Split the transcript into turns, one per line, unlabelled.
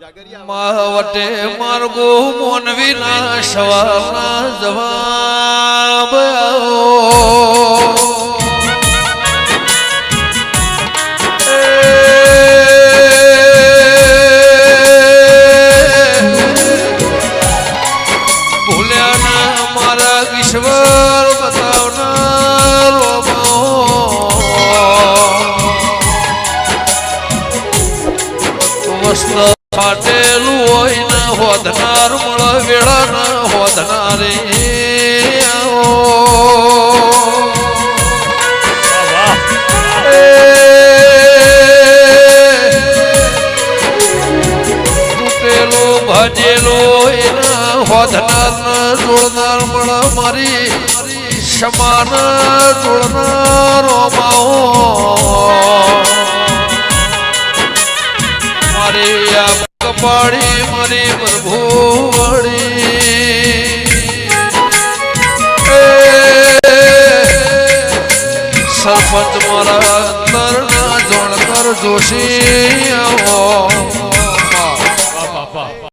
માવટે માર્ગો મોનવીના સવારના જવાબ ભૂલ્યાના મારા ઈશ્વર બતાવનાર વસ્ત્ર ફાટેલું હોય ને હોદનાર મળ વેળા ને હોદનારે તૂટેલો ભાજેલો એના હોદનાર ને જોડનાર મળ મારી સમાન જોડનારો માઓ મારી આ કપાળી મારી પ્રભુ સરપંચ મારા અંતરના જોણકર જોશી